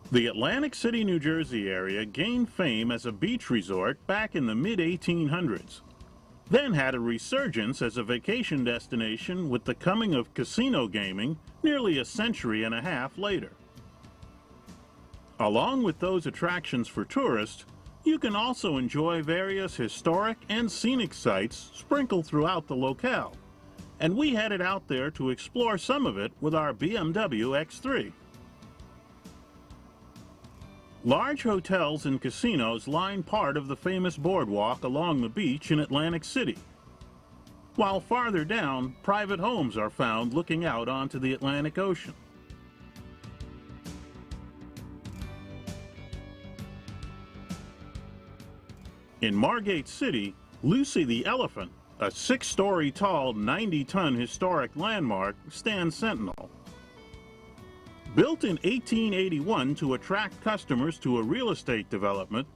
The Atlantic City, New Jersey area gained fame as a beach resort back in the mid-1800s, then had a resurgence as a vacation destination with the coming of casino gaming nearly a century and a half later. Along with those attractions for tourists, you can also enjoy various historic and scenic sites sprinkled throughout the locale, and we headed out there to explore some of it with our BMW X3. Large hotels and casinos line part of the famous boardwalk along the beach in Atlantic City, while farther down, private homes are found looking out onto the Atlantic Ocean. In Margate City, Lucy the Elephant, a 6-story tall, 90-ton historic landmark, stands sentinel. Built in 1881 to attract customers to a real estate development,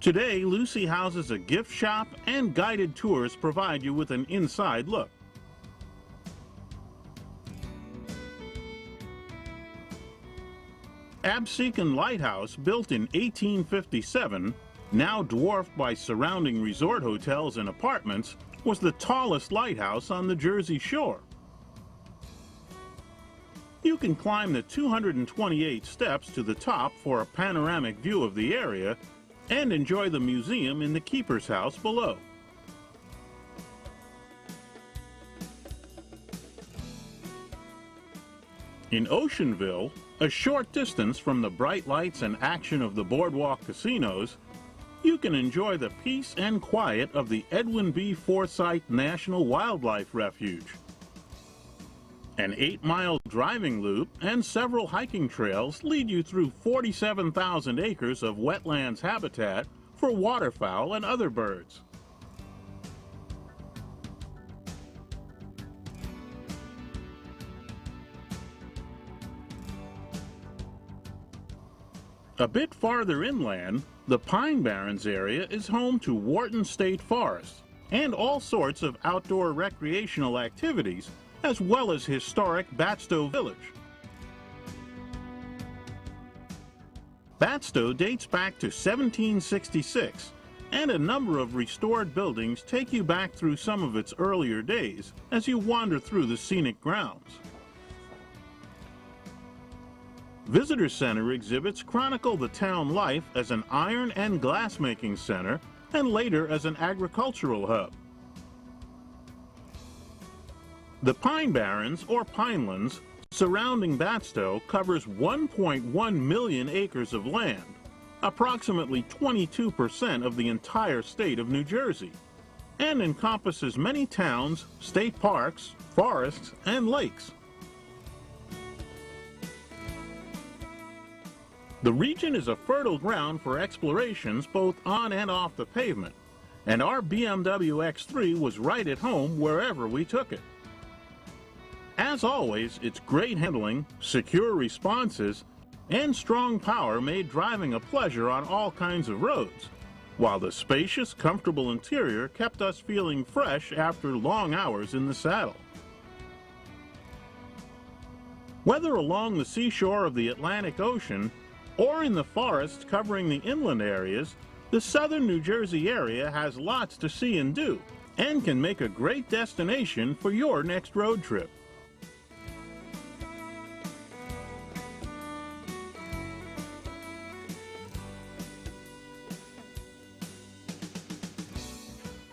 today Lucy houses a gift shop and guided tours provide you with an inside look. Absecon Lighthouse, built in 1857, now dwarfed by surrounding resort hotels and apartments, was the tallest lighthouse on the Jersey Shore. You can climb the 228 steps to the top for a panoramic view of the area and enjoy the museum in the Keeper's House below. In Oceanville, a short distance from the bright lights and action of the boardwalk casinos, you can enjoy the peace and quiet of the Edwin B. Forsyth National Wildlife Refuge. An 8-mile driving loop and several hiking trails lead you through 47,000 acres of wetlands habitat for waterfowl and other birds. A bit farther inland, the Pine Barrens area is home to Wharton State Forest and all sorts of outdoor recreational activities, as well as historic Batstow Village. Batstow dates back to 1766, and a number of restored buildings take you back through some of its earlier days as you wander through the scenic grounds. Visitor Center exhibits chronicle the town life as an iron and glassmaking center and later as an agricultural hub. The Pine Barrens, or Pinelands, surrounding Batstow covers 1.1 million acres of land, approximately 22% of the entire state of New Jersey, and encompasses many towns, state parks, forests, and lakes. The region is a fertile ground for explorations both on and off the pavement, and our BMW X3 was right at home wherever we took it. As always, its great handling, secure responses, and strong power made driving a pleasure on all kinds of roads, while the spacious, comfortable interior kept us feeling fresh after long hours in the saddle. Whether along the seashore of the Atlantic Ocean or in the forest covering the inland areas, the southern New Jersey area has lots to see and do, and can make a great destination for your next road trip.